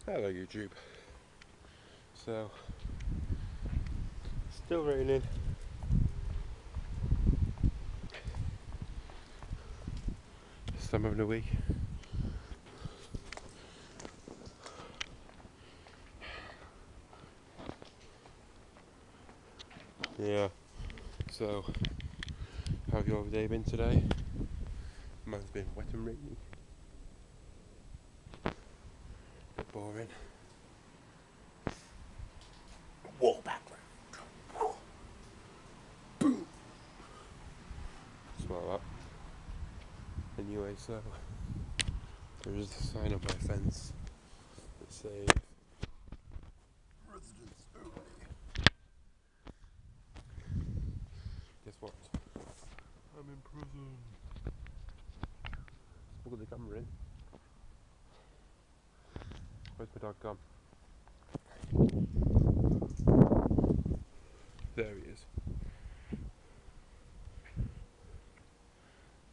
Hello YouTube. So, still raining. This time of the week. Yeah. So, how have your day been today? Mine's been wet and rainy. Bit boring. Wall background. Boom. Smell that. Anyway, so there is a sign on my fence that says residents only. Guess what? I'm in prison. Look at the camera in. Where's my dog gone? There he is.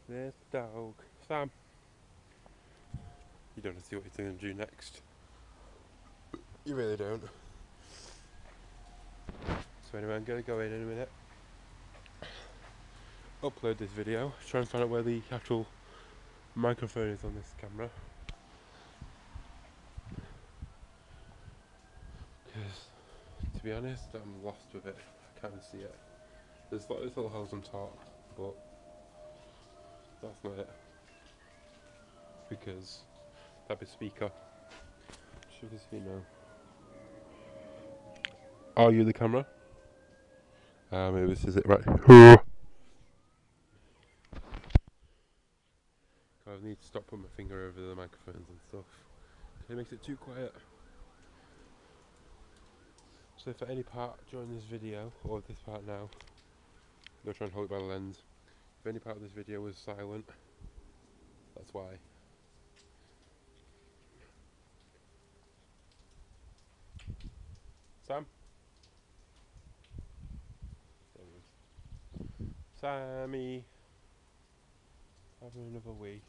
There's the dog. Sam. You don't want to see what he's going to do next. You really don't. So anyway, I'm going to go in a minute, upload this video, try and find out where the actual microphone is on this camera. Because, to be honest, I'm lost with it. I can't see it. There's like little holes on top, but that's not it. Because that'd be speaker. Should we see now? Are you the camera? Maybe this is it, right? I need to stop putting my finger over the microphones and stuff. It makes it too quiet. So for any part during this video, or this part now, I'm going to try and hold it by the lens. If any part of this video was silent, that's why. Sam? There he is. Sammy! Having another wee.